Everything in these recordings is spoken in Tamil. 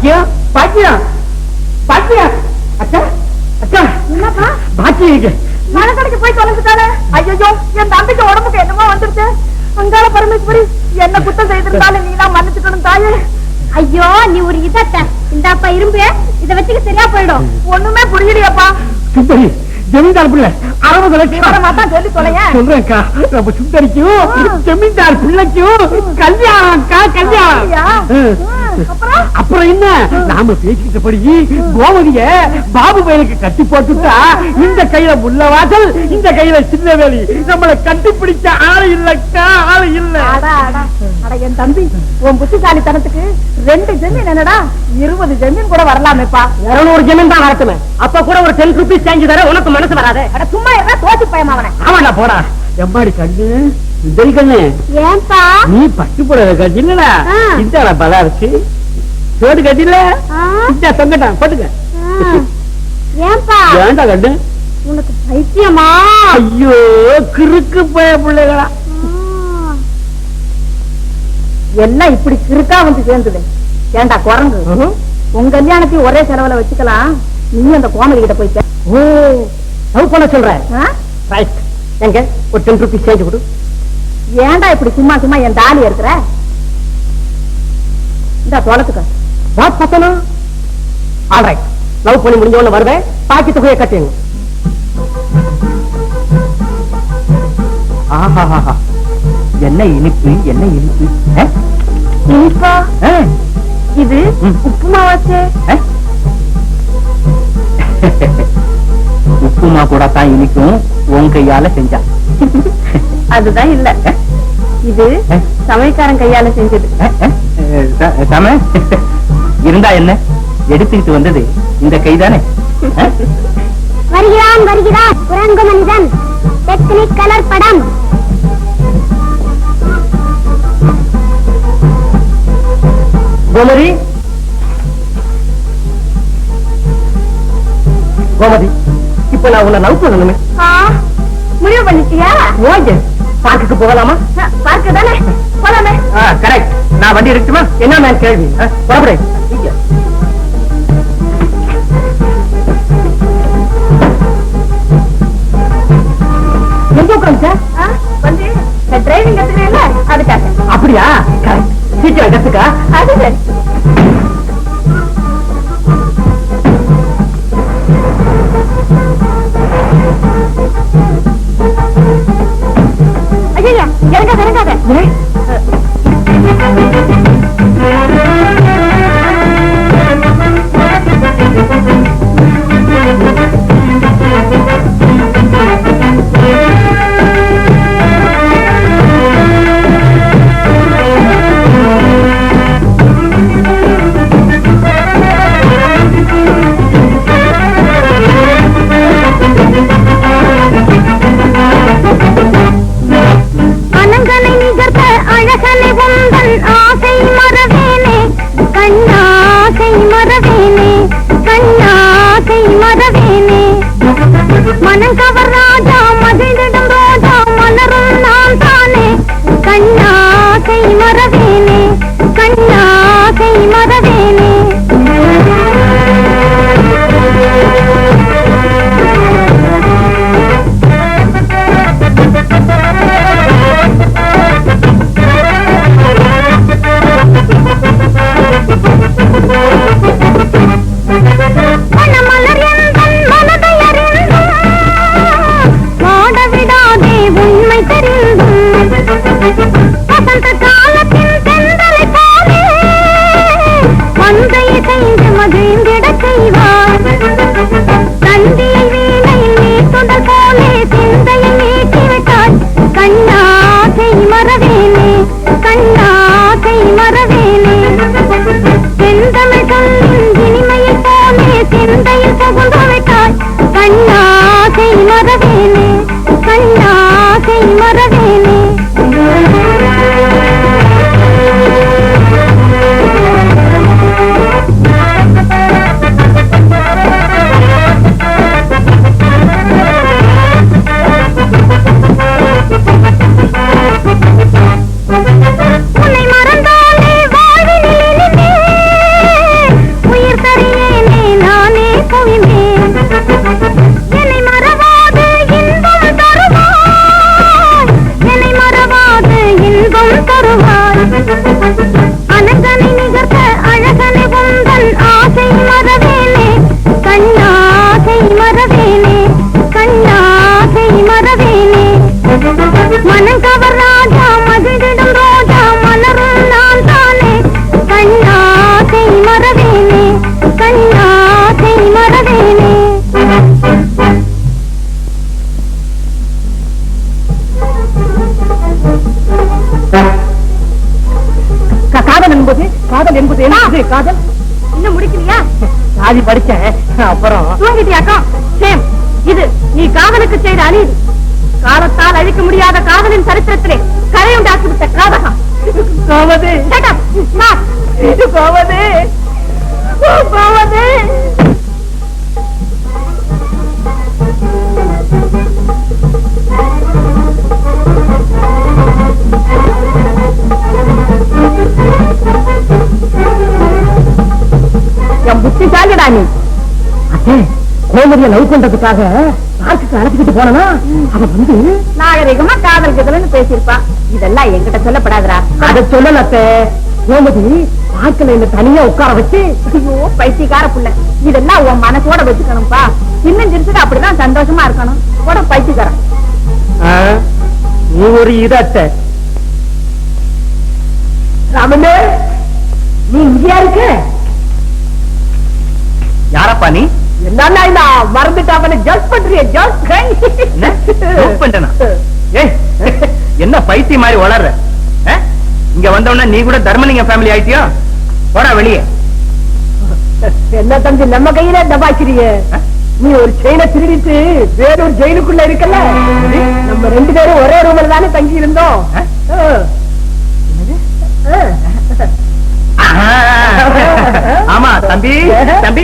பாக்கியம் பாக்கியம் பாக்கியம். அக்கா அக்கா என்னப்பா பாக்கியம் மரக்கடைக்கு போய் தொலைஞ்சிட்டானே. ஐயோ என் தம்பிக்கு உடம்புக்கு என்னமோ வந்துருச்சு. அங்கால பரமேஸ்வரி என்ன குத்தம் செய்திருந்தாலும் நீதான் மன்னிச்சுக்கணும் தாயே. ஐயோ நீ ஒரு இதட்ட இந்தாப்பா இரும்பு இத வச்சுக்க சரியா போயிடும். ஒண்ணுமே புரியலையாப்பா. சுந்தரி ஜமீன்தார் பிள்ளை 60 லட்சம் தான் சொல்லி தொலைய சொல்றேன்க்கா. நம்ம சுந்தரிக்கும் ஜமீன்தார் பிள்ளைக்கும் கல்யாணம் அக்கா கல்யாணம். அப்புறம் என்ன நாம பேசிக்கிட்டபடி கோமதிய பாபு பையனுக்கு கட்டி போட்டுட்டா இந்த கையில முள்ளவாசல் இந்த கையில சின்ன வேலி நம்மளை கட்டிப்பிடிச்ச ஆளு இல்லக்கா ஆளு இல்ல. என் தம்பி உன் புத்திசாலித்தனத்துக்கு 2 ஜமீன் என்னடா 20 ஜமீன் கூட வரலாமேப்பா. 200 ஜமீன் தான் வரட்டுமே. அப்ப கூட ஒரு 10 ரூபீஸ் சேஞ்ச் தர உனக்கு மனசு வராது. சும்மா இருந்தா தோச்சு பயமாவன. ஆமாடா போடா. எம்மாடி கண்ணு சுந்தரி கண்ணு ஏன்பா நீ பட்டு போட கட்டினா இந்த பல இருக்கு சோடு கட்டில இந்த தொங்கட்டான் போட்டுக்க. ஏன்பா ஏண்டா கண்ணு உனக்கு பைத்தியமா? ஐயோ கிறுக்கு போய பிள்ளைகளா எல்லாம் இப்படி கிறுக்கா வந்து சேர்ந்துது. ஏண்டா குரங்கு உங்க கல்யாணத்தையும் ஒரே செலவுல வச்சுக்கலாம். நீ அந்த கோமதி கிட்ட போய் ஓ லவ் பண்ண சொல்ற எங்க ஒரு 10 ரூபீஸ் சேஞ்ச் கொடு. ஏண்டா இப்படி சும்மா சும்மா என் தாலி இருக்கிற இந்த தொலைச்சுக்க. வாட் பத்தணும். ஆல்ரைட் லவ் பண்ணி முடிஞ்ச உடனே வருவேன். பாக்கி தொகையை கட்டிங்க. ஆஹா என்ன இனிப்பு என்ன இனிப்பு. இனிப்பா இது உப்புமாவாச்சே. உப்புமா கூட தான் இனிக்கும் உன் கையால செஞ்சா. அதுதான் இல்ல இது சமையக்காரன் கையால செஞ்சது. இருந்தா என்ன எடுத்துக்கிட்டு வந்தது இந்த கைதானே. வருகிறான் வருகிறான் குரங்கு மனிதன் டெக்னிக் கலர் படம். கோமதி கோமதி இப்ப நான் உன்னை லவ் பண்ணணுமே. முடிவு பண்ணிட்டியா? ஓகே பார்க்குக்கு போகலாமா? பார்க்க தானே போலாமே. கரெக்ட். நான் வண்டி இருக்குமா என்ன நான் கேள்வி புறப்படு. எங்க உட்காந்து வந்து டிரைவிங் கத்துக்கிறேன் அதுக்காக. அப்படியா சீக்கிரம் கத்துக்கா. அது சரி. ஐயா இறங்காத இறங்காத. அனங்கனை நிகர்த்த அழகனை உந்தன் ஆசை மறவேனே கண்ணாசை மறவேனே கண்ணாசை மறவேனே மனங்கவர் ராஜா மகிழ்ந்திடும் ரோஜா மலரும் நான் தானே கண்ணாசை மறவேனே கண்ணாசை மறவேனே. மணமலர் எந்தன் மனதை அறிந்தும் வாடவிடாதே உண்மை தெரிந்தும் வசந்த காலத்தின் தென்றலை போலே மந்தையை செய்து மகிழ்ந்திடச் செய்வார். தந்தியை வீணையில் நீட்டுதல் போலே சிந்தையை நீட்டிவிட்டார். கண்ணாசை மறவேனே கண்ணாசை மறவேனே செந்தமிழ் சொல்லின் இனிமையை போலே சிந்தையில் புகுந்து விட்டாய். கண்ணாசை மறவேனே கண்ணாசை மறவேனே. காதல் என்பது என்ன காதல் இன்னும் முடிக்கலையா? சாதி படிச்சேன் அப்புறம் தூங்கிட்டியாக்கா? சேம். இது நீ காதலுக்கு செய்த அநீதி. காலத்தால் அழிக்க முடியாத காதலின் சரித்திரத்திலே கரையுண்டாக்கிவிட்ட காதகம். கோமதி கோமதி கோமதி என் புத்திசாலிடா நீ. கோமதியை லவ் பண்றதுக்காக பார்க்குக்கு அழைச்சிக்கிட்டு போனா அவன் வந்து நாகரிகமா காதல் கதல்னு பேசியிருப்பா. இதெல்லாம் என்கிட்ட சொல்லப்படாதரா. அதை சொல்லலத்த. கோமதி பார்க்கல என்ன தனியா உட்கார வச்சு, ஐயோ பைத்தியக்கார புள்ள, இதெல்லாம் உன் மனசோட வச்சுக்கணும்பா. இன்னும் சிரிச்சுட்டு அப்படிதான் சந்தோஷமா இருக்கணும். கூட பைத்தியக்காரன். நீ ஒரு இதத்த ராமனே, நீ இங்கேயா இருக்க? யாரப்பா நீ? என்ன மறந்துட்டாம ஜஸ்ட் பண்றிய? என்ன பைத்திய மாதிரி வளர்ற? இங்க வந்தவன நீ கூட தர்மலிங்க ஃபேமிலி ஆயிட்டியோ? போடா வெளியே. என்ன தம்பி நம்ம கையில தபாக்கிறிய? நீ ஒரு செயினை திருடிட்டு வேறொரு ஜெயிலுக்குள்ள இருக்கல? நம்ம 2 பேரும் ஒரே ரூம்ல தானே தங்கி இருந்தோம். ஆமா தம்பி, தம்பி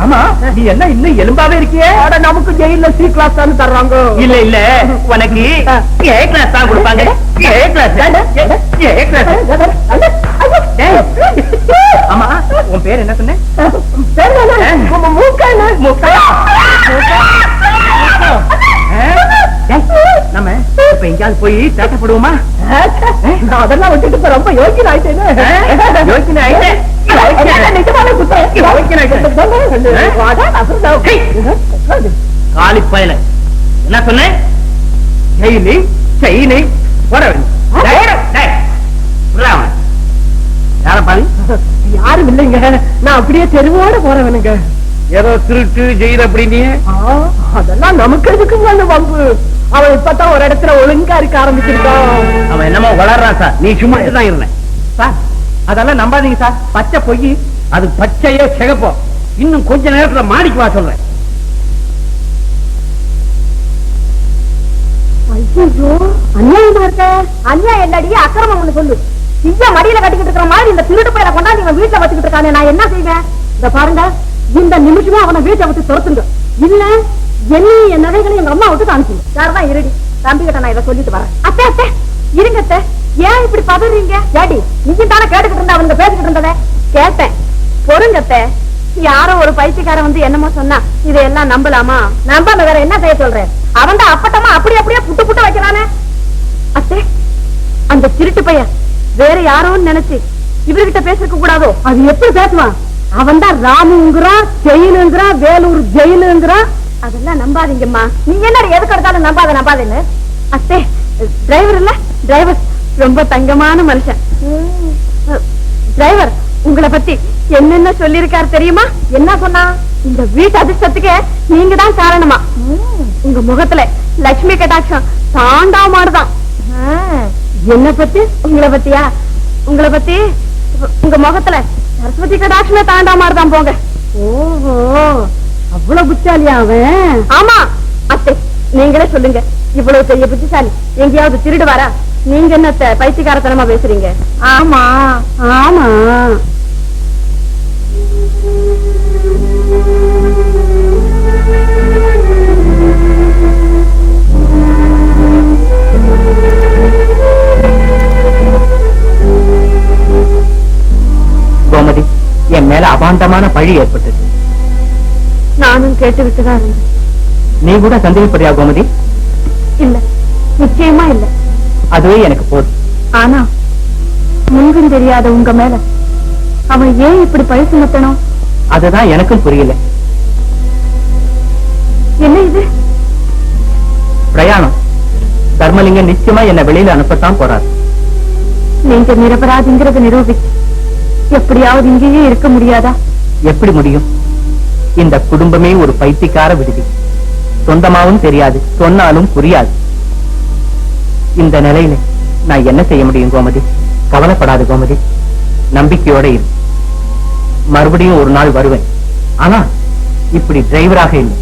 ஆமா, நீ என்ன இன்னும் எலும்பாவே இருக்கியே? நமக்கு ஜெயில சி கிளாஸ் தான் தர்றாங்க. இல்ல இல்ல, உனக்கு ஏ கிளாஸ் தான் கொடுப்பாங்க. A class. ஆமா, உன் பேர் என்ன சொன்ன? நம்ம இப்ப எங்கயாவது போய் தேட்டப்படுவோமா? அதெல்லாம் விட்டுட்டு ரொம்ப யோசனை ஆயிட்டேன். யோசனை ஆயிட்டேன். காலி பயல என்ன சொன்ன? ஜெயிலி செயினி யார பாரு? யாரும் இல்லைங்க, நான் அப்படியே தெருவோட போறவனுங்க. ஏதோ திருட்டு ஜெயில் அப்படின்னு. அதெல்லாம் நமக்கு எதுக்குங்க வம்பு? அவன் இப்பதான் ஒரு இடத்துல ஒழுங்கா இருக்க ஆரம்பிச்சிருக்கான். அவன் என்னமோ வளர்றான் சார், நீ சும்மா தான் இருந்தேன் சார். அதெல்லாம் நம்பாதீங்க சார், பச்சை பொய். அது பச்சையோ சிகப்போ, இன்னும் கொஞ்ச நேரத்துல மாடிக்கு வா சொல்றேன். ஐயோ அநியாயமா இருக்க. அநியாயம் என்னடி, அக்கிரமம் ஒண்ணு சொல்லு. இங்க மடியில கட்டிக்கிட்டு இருக்கிற மாதிரி இந்த திருட்டு பையனை கொண்டா நீங்க வீட்டுல வச்சுக்கிட்டு இருக்கானே, நான் என்ன செய்வேன்? இத பாருங்க, இந்த நிமிஷமா அவனை வீட்டை விட்டு துரத்துங்க. இல்ல என்னையும் என் நகைகளையும் எங்க அம்மா விட்டு காமிச்சுங்க. யாரதான் இருடி, தம்பி கிட்ட நான் இதை சொல்லிட்டு வரேன். அத்தை அத்தை இருங்க அத்தை, ஏன் இப்படி பதறீங்க? ஏடி நீங்க தானே கேட்டுக்கிட்டு இருந்தா அவங்க பேசிக்கிட்டு இருந்தத கேட்டேன். பொறுங்க அத்தை, யாரோ ஒரு பைத்தியக்காரன் வந்து என்னமோ சொன்னா இதையெல்லாம் நம்பலாமா? நம்பாம வேற என்ன செய்ய சொல்றேன்? அவன் தான் அப்பட்டமா அப்படி அப்படியே புட்டு புட்டு வைக்கிறானே. அத்தை, அந்த திருட்டு பையன் வேற யாரோன்னு நினைச்சு இவர்கிட்ட பேசிருக்க கூடாதோ? அது எப்படி பேசுவான்? அவன் தான் ராமுங்கிறான், ஜெயிலுங்கிறான், வேலூர் ஜெயிலுங்கிறான். அதெல்லாம் நம்பாதீங்கம்மா. நீங்க என்ன எதுக்கு எடுத்தாலும் நம்பாதுன்னு? அத்தே, டிரைவர் இல்ல, டிரைவர் ரொம்ப தங்கமான மனுஷன். டிரைவர் உங்களை பத்தி என்னென்ன சொல்லிருக்காரு தெரியுமா? என்ன சொன்னா? இந்த வீட்டு அதிர்ஷ்டத்துக்கு நீங்க தான் காரணமா. உங்க முகத்துல லட்சுமி கட்டாட்சம் தாண்டாமாடுதான். என்ன பத்தி? உங்களை பத்தியா? உங்களை பத்தி உங்க முகத்துல சரஸ்வதி கடாட்சமே தாண்டாமாடுதான் போங்க. ஓஹோ, அவ்வளவு புத்திசாலியா அவன்? ஆமா அத்தை, நீங்களே சொல்லுங்க, இவ்வளவு பெரிய புத்திசாலி எங்கேயாவது திருடு வரா? நீங்க என்ன பைத்தியக்காரத்தனமா பேசுறீங்க? ஆமா ஆமா. கோமதி, என் மேல அபாண்டமான பழி ஏற்பட்டது. நானும் கேட்டு விட்டுதான் இருந்தேன். நீ கூட சந்தேகப்படுறியா கோமதி? இல்ல, நிச்சயமா இல்ல. அதுவே எனக்கு போதும். ஆனா முன்பின் தெரியாத உங்க மேல அவன் ஏன் இப்படி பழி சுமத்தணும்? அதுதான் எனக்கும் புரியல. என்ன இது? பிரயாணம். தர்மலிங்கம் நிச்சயமா என்ன வெளியில அனுப்பத்தான் போறாரு. நீங்க நிரபராதிங்கிறத நிரூபிச்சு எப்படியாவது இங்கேயே இருக்க முடியாதா? எப்படி முடியும்? இந்த குடும்பமே ஒரு பைத்தியக்கார விடுதி. சொந்தமாவும் தெரியாது, சொன்னாலும் புரியாது. இந்த நிலையில நான் என்ன செய்ய முடியும் கோமதி? கவலைப்படாது கோமதி, நம்பிக்கையோட இரு. மறுபடியும் ஒரு நாள் வருவேன். ஆனா இப்படி டிரைவராக இல்லை,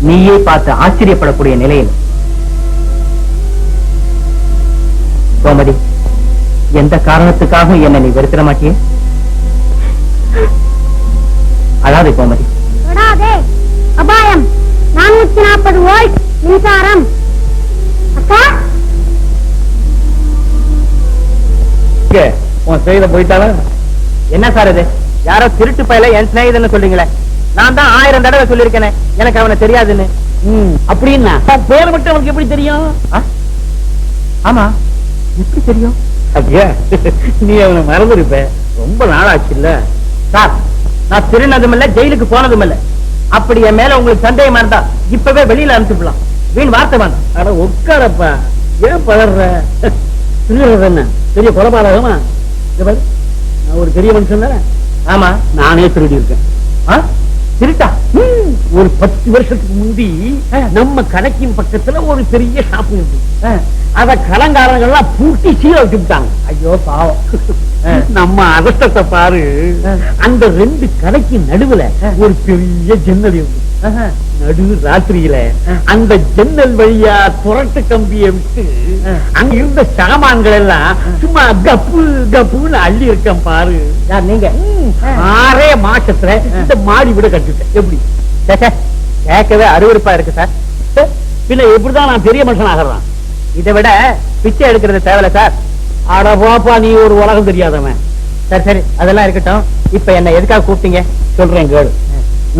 நீயே பார்த்து ஆச்சரியப்படக்கூடிய நிலையில். கோமதி, எந்த காரணத்துக்காக என்ன நீ வெறுத்திட மாட்டியே? அழாதே கோமதி. அபாயம். 440 வோல்ட் மின்சாரம். அக்கா, உன் செய்த போயிட்டால. என்ன சார் இது? யாரோ திருட்டு பையல என் சிநேகிதன்னு சொல்றீங்களே. நான் தான் 1000 தடவை சொல்லிருக்கேனே எனக்கு அவனை தெரியாதுன்னு. அப்படின்னா பேர் மட்டும் அவனுக்கு எப்படி தெரியும்? ஆமா, எப்படி தெரியும்? ஐயா, நீ அவனை மறந்துருப்ப, ரொம்ப நாளாச்சு இல்ல. சார், நான் திருநதும் இல்ல, ஜெயிலுக்கு போனதும் இல்ல. அப்படி என் மேல உங்களுக்கு சந்தேகமா இருந்தா இப்பவே வெளியில அனுப்பிச்சுடலாம். வீண் வார்த்தை வேண்டாம். அட உட்காரப்பா, ஏன் பதற? திருடுறது என்ன பெரிய கொலபாதகமா? நான் ஒரு பெரிய மனுஷன் தானே. ஆமா, நானே திருடி இருக்கேன். திருட்டா? ஒரு 10 வருஷத்துக்கு முந்தி நம்ம கணக்கின் பக்கத்துல ஒரு பெரிய ஷாப்பு இருக்கு. அத கலங்காரங்கள்லாம் பூட்டி சீர வச்சுட்டாங்க. ஐயோ பாவம். நம்ம அதிர்ஷ்டத்தை பாரு, அந்த 2 கடைக்கு நடுவுல ஒரு பெரிய ஜன்னல் இருக்கு. நடு ராத்திரியில அந்த ஜன்னல் வழியா புரட்டு கம்பியை விட்டு அங்க இருந்த சாமான்கள் எல்லாம் சும்மா கப்பு கப்புன்னு அள்ளி இருக்கேன் பாரு. யார் நீங்க? 6 மாசத்துல இந்த மாடி விட கட்டிட்டேன். எப்படி கேட்கவே அருவருப்பா இருக்கு சார். பின்ன எப்படிதான் நான் பெரிய மனுஷன் ஆகிறேன்? இதை விட பிச்சை எடுக்கிறது தேவையில்ல சார். அட பாப்பா, நீ ஒரு உலகம் தெரியாதவன். சரி சரி, அதெல்லாம் இருக்கட்டும். இப்ப என்ன எதுக்காக கூப்பிட்டீங்க? சொல்றேன் கேளு.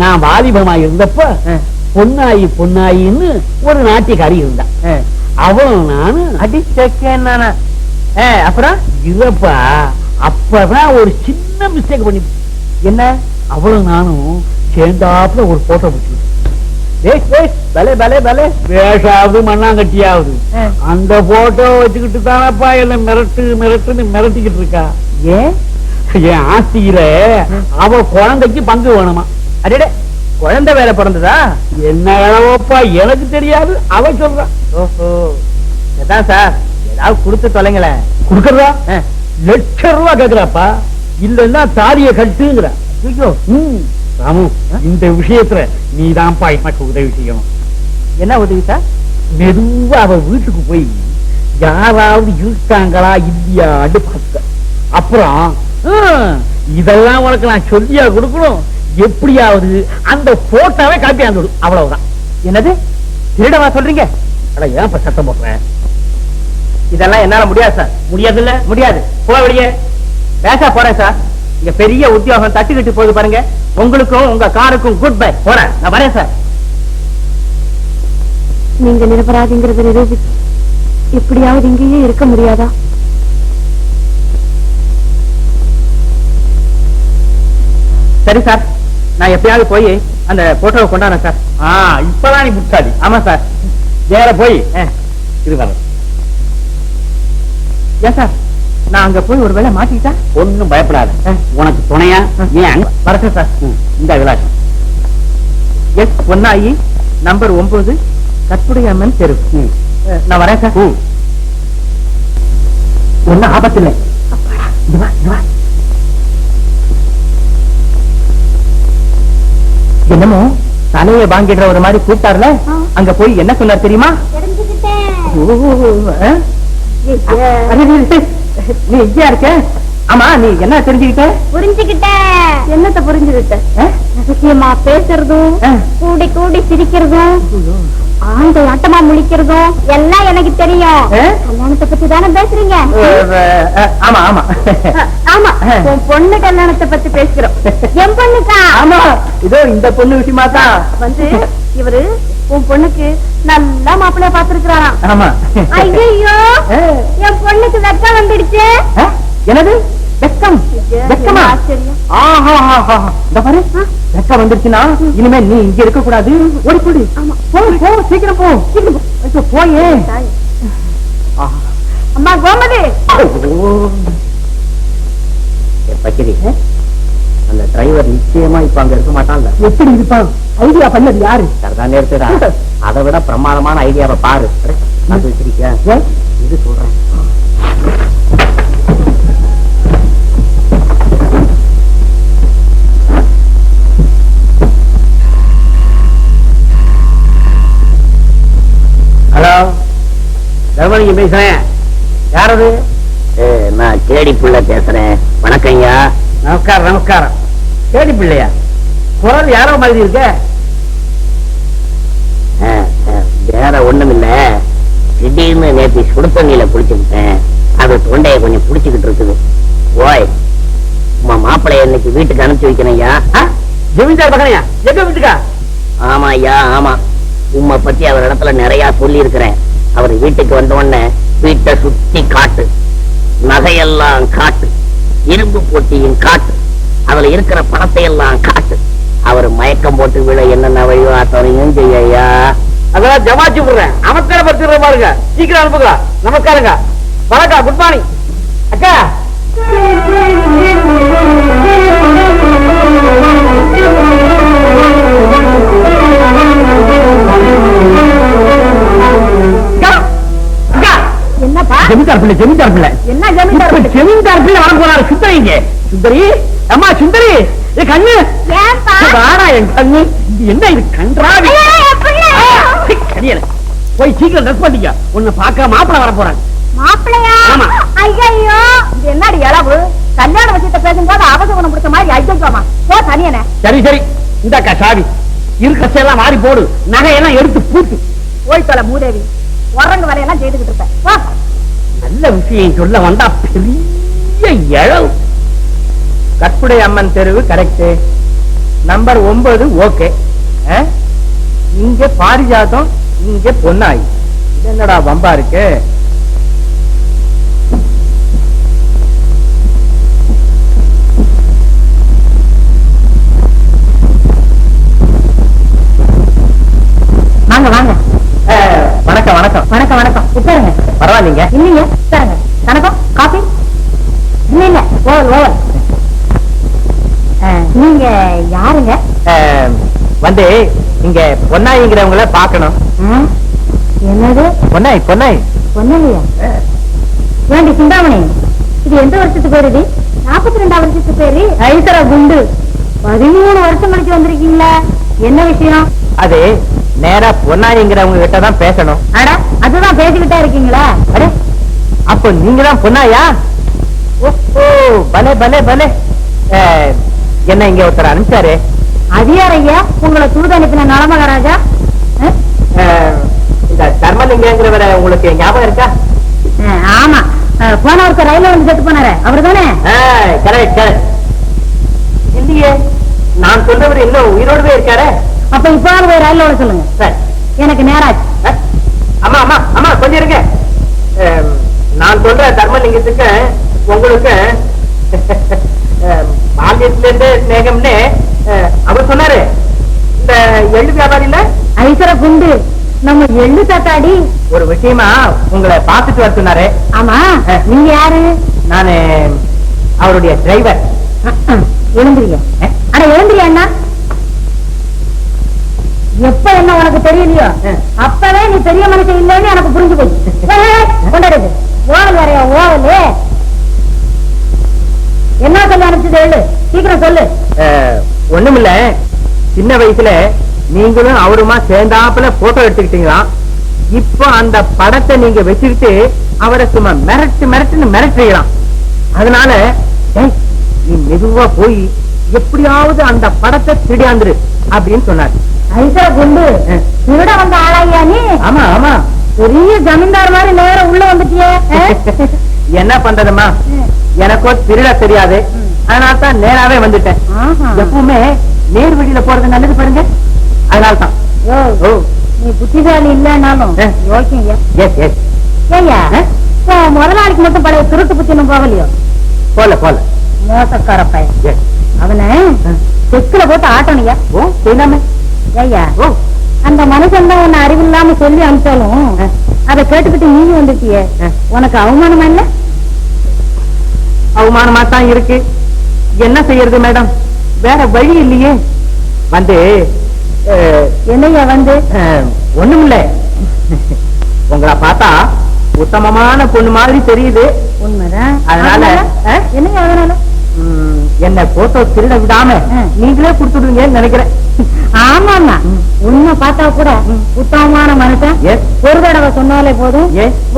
நான் வாலிபமா இருந்தப்ப பொன்னாயி பொன்னாயின்னு ஒரு நாட்டியக்காரி இருந்தா. அவளும் நானு அடிச்சேன். அப்புறம் இருப்பா, அப்பதான் ஒரு சின்ன மிஸ்டேக் பண்ணி. என்ன? அவளும் நானும் சேர்ந்தாப்புல ஒரு போட்டோ பிடிச்சிருக்கேன். வேஷாவது மண்ணாங்கட்டியாவது அந்த போட்டோ வச்சுக்கிட்டு தானப்பா என்ன மிரட்டுன்னு மிரட்டிக்கிட்டு இருக்கா. என் ஆஸ்தியில அவ குழந்தைக்கு பங்கு வேணுமா. அடே, குழந்தை வேலை பிறந்ததா? என்ன வேலைப்பா எனக்கு தெரியாது, அவ சொல்றா. ஓஹோ, அதான் சார், ஏதாவது கொடுத்து தொலைங்களேன். கொடுக்கறதா? ₹1,00,000 கேக்குறாப்பா. இல்லன்னா தாலிய கட்டுங்கிற. ராமு, இந்த விஷயத்துல நீதான்ப்பா எனக்கு உதவி செய்யணும். என்ன உதவி சார்? மெதுவா அவ வீட்டுக்கு போய் யாராவது இருக்காங்களா இல்லையான்னு பார்த்த அப்புறம் இதெல்லாம் உனக்கு நான் சொல்லியா கொடுக்கணும். எப்படியாவது அந்த போட்டோவை காப்பி ஆந்து விடும். அவ்வளவுதான். என்னது, திருடவா சொல்றீங்க? அட ஏன் சத்தம் போடுறேன்? இதெல்லாம் என்னால முடியாது சார். முடியாது இல்ல? முடியாது. போ வெளியே. பேசா போறேன் சார். இங்க பெரிய உத்தியோகம் தட்டுக்கிட்டு போகுது பாருங்க. உங்களுக்கும் உங்க காருக்கும் குட் பை. போறேன், நான் வரேன் சார். நீங்க நிரபராதிங்கிறத நிரூபிச்சு எப்படியாவது இங்கேயே இருக்க முடியாதா? சரி சார், நான் எப்பயாவது போய் அந்த போட்டோவை கொண்டாடுறேன் சார். இப்பதான் நீ புத்தாடி. ஆமா சார். வேற போய் இது வர. ஏன் சார், நான் அங்க போய் ஒரு வேளை மாட்டிக்கிட்டா? ஒன்னும் பயப்படாத, உனக்கு துணையா ஏன் வரட்டும் சார். இந்த விலாசம் எஸ் பொன்னாயி, நம்பர் 9, கற்புடையம்மன் தெரு. நான் வரேன் சார். ஒன்னும் ஆபத்து இல்லை. என்னமோ தலையை வாங்கிடுற ஒரு மாதிரி கூப்பிட்டார்ல, அங்க போய் என்ன சொன்னார் தெரியுமா? நீ எங்கேயா இருக்க? ஆமா, நீ என்ன தெரிஞ்சுக்கிட்ட? புரிஞ்சுக்கிட்ட. என்னத்த புரிஞ்சுக்கிட்ட? ரகசியமா பேசுறதும், கூடி கூடி சிரிக்கிறதும், ஆண்ட ஆட்டமா முழிக்கிறதும் எல்லாம் எனக்கு தெரியும். கல்யாணத்தை பத்தி தானே பேசுறீங்க? ஆமா ஆமா ஆமா, உன் பொண்ணு கல்யாணத்தை பத்தி பேசுறோம். என் பொண்ணுக்கா? ஆமா, இதோ இந்த பொண்ணு விஷயமா தான் வந்து இவரு உன் பொண்ணுக்கு நல்லா மாப்பிள்ளைய பாத்துருக்காரா? ஆமா. ஐயோ, என் பொண்ணுக்கு வெக்கம் வந்துடுச்சு. என்னது வெக்கம்? வெக்கமா? ஆச்சரியம். இந்த பாரு, வெக்கம் வந்துருச்சுன்னா இனிமே நீ இங்க இருக்க கூடாது. ஓடிப்போடு. போ, சீக்கிரம் போ. போயே. அம்மா கோமதி. பக்கிரி, அந்த டிரைவர் நிச்சயமா இப்ப அங்க இருக்க மாட்டான்ல. எப்படி இருப்பான்? ஐடியா பண்ணது யாரு? சரிதான் எடுத்துடா. அதை விட பிரமாதமான ஐடியாவை பாரு. நான் வச்சிருக்கேன். இது சொல்றேன். ஹலோ, தர்மலிங்கம் பேசுறேன். யாரது? நான் கேடி புள்ள பேசுறேன். வணக்கம் ஐயா. நமஸ்காரம் நமஸ்காரம். கேடி பிள்ளையா? குரல் யாரோ மாதிரி இருக்க. வேற ஒண்ணும் இல்ல, திடீர்னு நேற்று சுடுத்தண்ணியில குளிச்சுக்கிட்டேன். அது தொண்டையை கொஞ்சம் புடிச்சுக்கிட்டு இருக்குது. ஓய், உமா மாப்பிள்ளைய இன்னைக்கு வீட்டுக்கு அனுப்பிச்சு வைக்கிறேன் ஐயா. ஜமீன்தார் பக்கனையா? எங்க வீட்டுக்கா? ஆமா ஐயா, ஆமா. உம்மை பத்தி அவர் இடத்துல நிறைய சொல்லி இருக்கிறேன். அவர் வீட்டுக்கு வந்த உடனே வீட்டை சுத்தி காட்டு, நகையெல்லாம் காட்டு, இரும்பு போட்டியும் காட்டு, அதுல இருக்கிற பணத்தை எல்லாம் காட்டு. அவர் மயக்கம் போட்டு விட என்னென்ன வழியோ அத்தனையும் செய்யா. அதெல்லாம் ஜமாச்சு விடுறேன். நமஸ்கார படுத்துற பாருங்க. சீக்கிரம் அனுப்புங்க. நமஸ்காரங்க. வணக்கம். குட் மார்னிங் அக்கா. என்னப்பா? ஜமீன்தார் பிள்ளை, ஜமீன்தார் பிள்ளை. என்ன ஜமீன்தார் பிள்ளை? ஜமீன்தார் பிள்ளை வர போறாரு. சுந்தரி இங்க. சுந்தரி, அம்மா சுந்தரி, என் கண்ணு. ஏன்பா? வாடா என் கண்ணு. இது என்ன இது கன்றாவி? கடியல. போய் சீக்கிரம் ட்ரெஸ் பண்ணிக்க. உன்னை பார்க்க மாப்பிள்ளை வர போறாங்க. மாப்பிள்ளையா? ஆமா. ஐயோ, இது என்னடி இளவு? கல்யாண விஷயத்தை பேசும்போது அவசரம் பிடிச்ச மாதிரி ஐயோமா. போ தனியனே. சரி சரி, இந்தாக்கா சாவி. இருக்க எல்லாம் மாறி போடு, நகையெல்லாம் எடுத்து பூட்டு. போய் தொலை மூதேவி. உரங்கு வேலையெல்லாம் செய்துகிட்டு இருப்பேன். நல்ல விஷயம் சொல்ல வந்தா பெரிய இழவு. கற்புடை அம்மன் தெருவு கரெக்ட். Number 9 okay. இங்க பாரிஜாதம், இங்க பொன்னாய். இது என்னடா வம்பா இருக்கு? வாங்க வாங்க. வணக்கம் வணக்கம். வணக்கம் வணக்கம். உட்காருங்க. பரவாயில்லைங்க. இல்லைங்க, உட்காருங்க. கணக்கம் காபி? இல்ல இல்ல, ஓவல் ஓவல். நீங்க யாருங்க? வந்து இங்க பொன்னாய்ங்கிறவங்கள பாக்கணும். என்னது? பொன்னாய் பொன்னாய். பொன்னலையா? ஏண்டி சிந்தாமணி, இது எந்த வருஷத்துக்கு பேருடி? 42ஆம் வருஷத்துக்கு பேரு. ஐசரா குண்டு. 13 வருஷம் கழிச்சு வந்திருக்கீங்களா? என்ன விஷயம்? அது நேரா பொன்னாய்ங்கிறவங்க கிட்ட தான் பேசணும். அட, அதுதான் பேசிக்கிட்டே இருக்கீங்களா? அடே, அப்போ நீங்க தான் பொன்னாயா? ஓ பலே பலே பலே. என்ன இங்க ஒருத்தர் அனுப்பிச்சாரு. அது யார் ஐயா உங்களை தூது அனுப்பின நலமகராஜா? இந்த தர்மலிங்கங்கிறவரை உங்களுக்கு ஞாபகம் இருக்கா? ஆமா, போன வருஷம் ரயில்ல வந்து செத்து போனாரு அவர் தானே? Correct correct. இல்லையே, நான் சொல்றவர் இன்னும் உயிரோடவே இருக்காரு. அப்ப இப்ப போய் ரயில்ல விட சொல்லுங்க. சார், எனக்கு நேராச்சு. அம்மா அம்மா அம்மா கொஞ்சம் இருங்க. நான் சொல்ற தர்மலிங்கத்துக்கு உங்களுக்கு பால்யத்துல இருந்து ஸ்நேகம்னு அவர் சொன்னாரு. இந்த எள்ளு வியாபாரி இல்ல ஐசர குண்டு, நம்ம எள்ளு தாத்தாடி. ஒரு விஷயமா உங்களை பார்த்துட்டு வர சொன்னாரு. ஆமா, நீங்க யாரு? நானு அவருடைய டிரைவர். எழுந்திரியா? அட எழுந்திரியா அண்ணா. எப்ப என்ன உனக்கு தெரியலையோ அப்பவே நீ பெரிய மனுஷன் இல்லைன்னு எனக்கு புரிஞ்சு போய் கொண்டாடுது. ஓவல் வரையா ஓவலு? என்ன சொல்லி அனுப்பிச்சது எழு, சீக்கிரம் சொல்லு. ஒண்ணுமில்ல, சின்ன வயசுல நீங்களும் அவருமா சேர்ந்தாப்புல போட்டோ எடுத்துக்கிட்டீங்களா? இப்போ அந்த படத்தை நீங்க வச்சுக்கிட்டு அவரை சும்மா மிரட்டு மிரட்டுன்னு மிரட்டுறீங்களாம். அதனால நீ மெதுவா போய் எப்படியாவது அந்த படத்தை திருடியாந்துரு அப்படின்னு சொன்னார். ஐசா குண்டு, திருட வந்த ஆளாயா நீ? ஆமா ஆமா, பெரிய ஜமீன்தார் மாதிரி நேரம் உள்ள வந்துட்டியே. என்ன பண்றதுமா, எனக்கோ திருட தெரியாது. அதனால தான் நேராவே வந்துட்டேன். எப்பவுமே நேர் வழியில போறது நல்லது பாருங்க. அதனால தான். நீ புத்திசாலி இல்லன்னாலும் முதலாளிக்கு மட்டும் பழைய திருட்டு புத்தி இன்னும் போகலையோ? போல போல. மோசக்கார பையன் அவனை செக்குல போட்டு ஆட்டணையா? ஓ செய்யலாமே. ஐயா, அந்த மனுஷன் தான் உன்னை அறிவில்லாம சொல்லி அனுப்பிச்சாலும் அதை கேட்டுக்கிட்டு நீங்க வந்துட்டியே, உனக்கு அவமானமா இல்ல? அவமானமா தான் இருக்கு. என்ன செய்யறது மேடம், வேற வழி இல்லையே. வந்து என்னையா வந்து? ஒண்ணுமில்ல, உங்களை பார்த்தா உத்தமமான பொண்ணு மாதிரி தெரியுது. உண்மைதான். அதனால என்னங்க அதனால என்ன போட்டோ திருட விடாம நீங்களே கொடுத்துடுவீங்கன்னு நினைக்கிறேன். ஆமா உண்மை பார்த்தா கூட உத்தமமான மனுஷன் ஒரு தடவை சொன்னாலே போதும்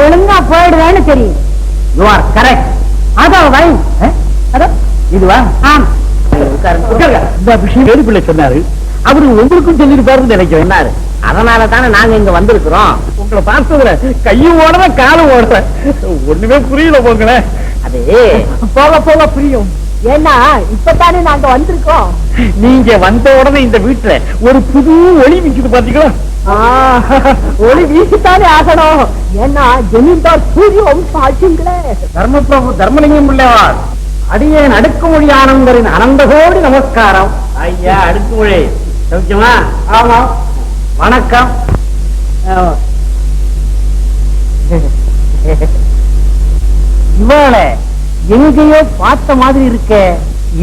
ஒழுங்கா போயிடுவேன்னு தெரியும். You are correct. அதோ வை அதோ இதுவா? ஆமா. இந்த விஷயம் வேறு பிள்ளை சொன்னாரு. அவரு உங்களுக்கும் சொல்லிருப்பாருன்னு நினைக்கிறேன். அதனால தானே நாங்க இங்க வந்திருக்கிறோம். உங்களை பார்த்ததுல கையும் ஓடுற காலம் ஓடுற ஒண்ணுமே புரியல போங்களேன். அது போக போக புரியும். ஏன்னா இப்பதானே நாங்க வந்திருக்கோம். நீங்க வந்த உடனே இந்த வீட்டுல ஒரு புது ஒளி வீசுது பாத்தீங்களா? ஒளி வீசித்தானே ஆகணும். ஏன்னா ஜமீன்தார் சூரிய வம்சம் ஆச்சுங்களே. தர்மபிரபு தர்மலிங்கம் பிள்ளைவார் அடியேன் அடுக்குமொழி ஆனந்தரின் அனந்த கோடி நமஸ்காரம். ஐயா அடுக்குமொழி சௌக்கியமா? ஆமா வணக்கம். இவள எங்கேயோ பார்த்த மாதிரி இருக்க.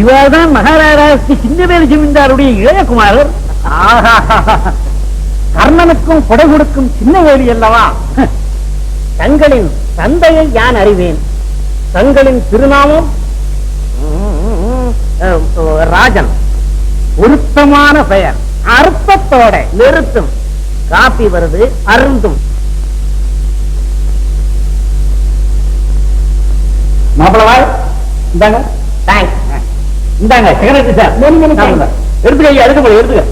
இவர்தான் மகாராஜாவுக்கு சின்னவேலி ஜமீன்தாருடைய இளையகுமாரர். கர்ணனுக்கும் கொடை கொடுக்கும் சின்னவேலி அல்லவா? தங்களின் தந்தையை யான் அறிவேன். தங்களின் திருநாமம் ராஜன். பொருத்தமான பெயர். அர்த்தத்தோட நிறுத்தும். காப்பி வருது, அருந்தும். மாப்பிளவாய் இந்தாங்க. தேங்க்ஸ். இந்தாங்க செக்ரட்டரி சார். எடுத்துக்க ஐயா, எடுக்க எடுத்துக்க.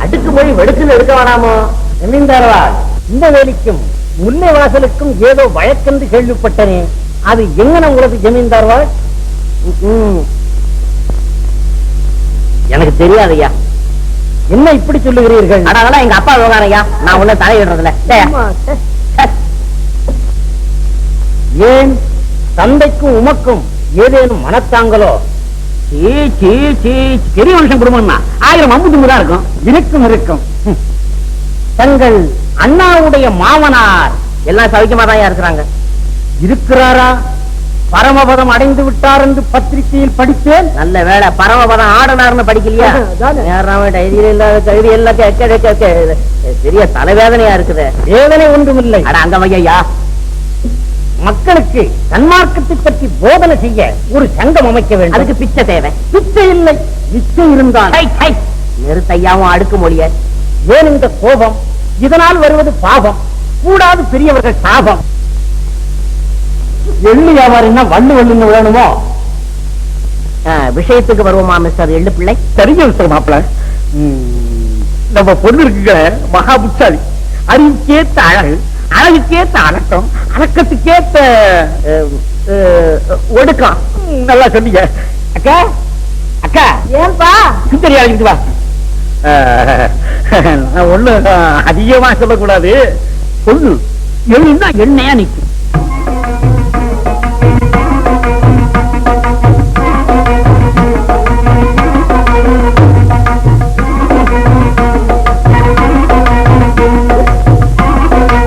அடுக்கு மொழி வெடுக்குன்னு எடுக்க வேணாமோ? ஜமீன்தாரவா, இந்த வேலிக்கும் முல்லை வாசலுக்கும் ஏதோ வழக்கென்று கேள்விப்பட்டனே, அது எங்கன உங்களுக்கு ஜமீன்தாரவா? எனக்கு தெரியாதையா. என்ன இப்படி சொல்லுகிறீர்கள்? அதெல்லாம் எங்க அப்பா விவகாரையா, நான் உள்ள தலையிடுறதுல. ஏன் தந்தைக்கும் உமக்கும் ஏதேனும் மனத்தாங்களோ? பெரிய மனுஷன் குடும்பம்னா 1000 அம்புதும்பு தான் இருக்கும். இருக்கும் இருக்கும். தங்கள் அண்ணாவுடைய மாமனார் எல்லாம் சௌக்கியமா தான் இருக்கிறாங்க. இருக்கிறாரா? பரமபதம் அடைந்து விட்டார் என்று பத்திரிகையில் படித்தேன். நல்ல வேளை பரமபதம் ஆடனார்னு படிக்கலையா? டைரியில இல்லாத கல்வி எல்லாம் பெரிய தலைவேதனையா இருக்குது. வேதனை ஒன்றுமில்லை. அங்க வையா, மக்களுக்கு சன்மார்க்கத்தை பற்றி போதனை செய்ய ஒரு சங்கம் அமைக்க வேண்டும். அதுக்கு பிச்சை தேவை. பிச்சை இல்லை, நிச்சயம் இருந்தால் நிறுத்தையாவும் அடுக்கு மொழிய. ஏன் இந்த கோபம்? இதனால் வருவது பாவம். கூடாது பெரியவர்கள் சாபம். எள்ளு வியாபாரின்னா வள்ளு வள்ளுன்னு வேணுமோ? விஷயத்துக்கு வருவோமா மிஸ்டர் எள்ளு பிள்ளை? சரிங்க மிஸ்டர் மாப்பிள்ள. நம்ம பொண்ணு இருக்குங்க மகா புத்தாலி. அறிவுக்கேத்த அழகு, அழகுக்கேத்த அடக்கம், அடக்கத்துக்கேத்த ஒடுக்கம். நல்லா சொன்னீங்க. அக்கா அக்கா, ஏன்பா சுந்தரியா இருக்கு வா. ஒண்ணு அதிகமா சொல்லக்கூடாது. பொண்ணு எள்ளுன்னா எண்ணெயா நிக்கும்.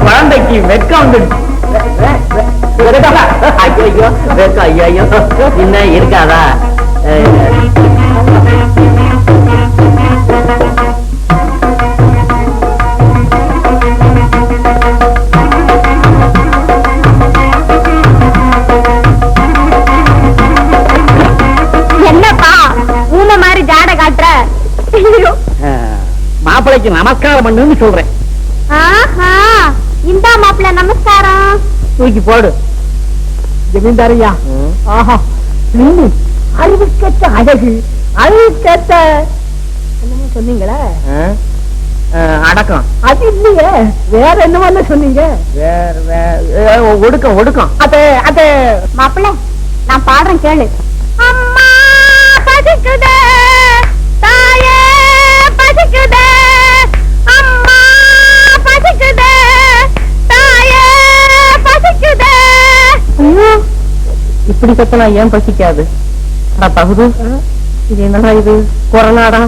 குழந்தைக்கு வெக்கம் வந்துடுச்சு. ஐயோ வெக்கம். ஐயோ இன்னும் இருக்காதா? என்னப்பா ஊமை மாதிரி ஜாட காட்டுற? மாப்பிளைக்கு நமஸ்காரம் பண்ணுன்னு சொல்றேன். இந்த மாப்பிள்ள நமஸ்காரம். தூக்கி போடு. ஜமீன்தாரியா, ஆஹா, அறிவுக்கேற்ற அழகு, அறிவுக்கேற்ற என்னமோ சொன்னீங்களே அடக்கம். அது இல்லையே, வேற என்னமோ சொன்னீங்க. வேற ஒடுக்கம். ஒடுக்கம். அது மாப்பிள்ள நான் பாடுறேன் கேளு. அம்மா பசிக்குதே, தாயே பசிக்குதே, அம்மா பசிக்குதே, தாயே பசிக்குதே. இப்படி கத்தனா ஏன் பசிக்காது? பகுது, இது என்னடா? இது கொரோனாடா?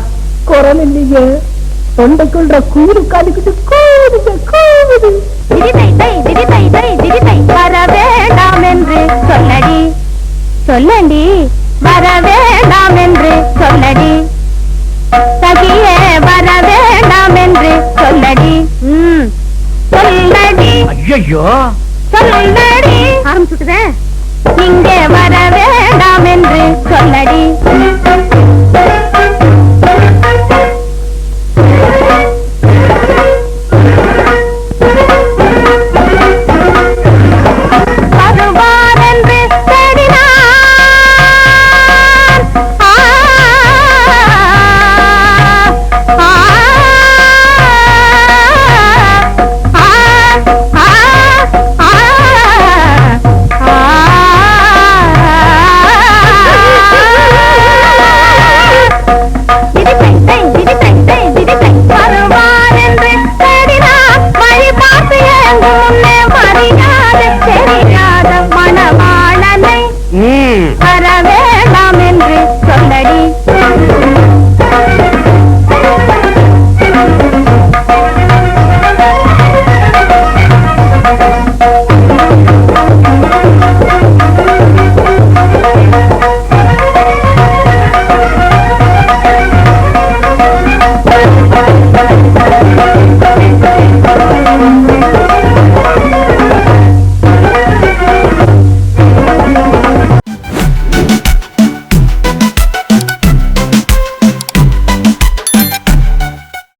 குரல் இல்லையே, தொண்டைக்குள்ள கூடு காலிக்கிட்டு கூடுது கூடுது. வர வேண்டாம் என்று சொல்லடி, சொல்லடி, வர வேண்டாம் என்று சொல்லடி, சகியே வர வேண்டாம் என்று சொல்லடி. சொல்லடி. ஐயோ, சொல்லடி. ஆரம்பிச்சுட்டுதே. இங்கே வர வேண்டாம் என்று சொல்லடி.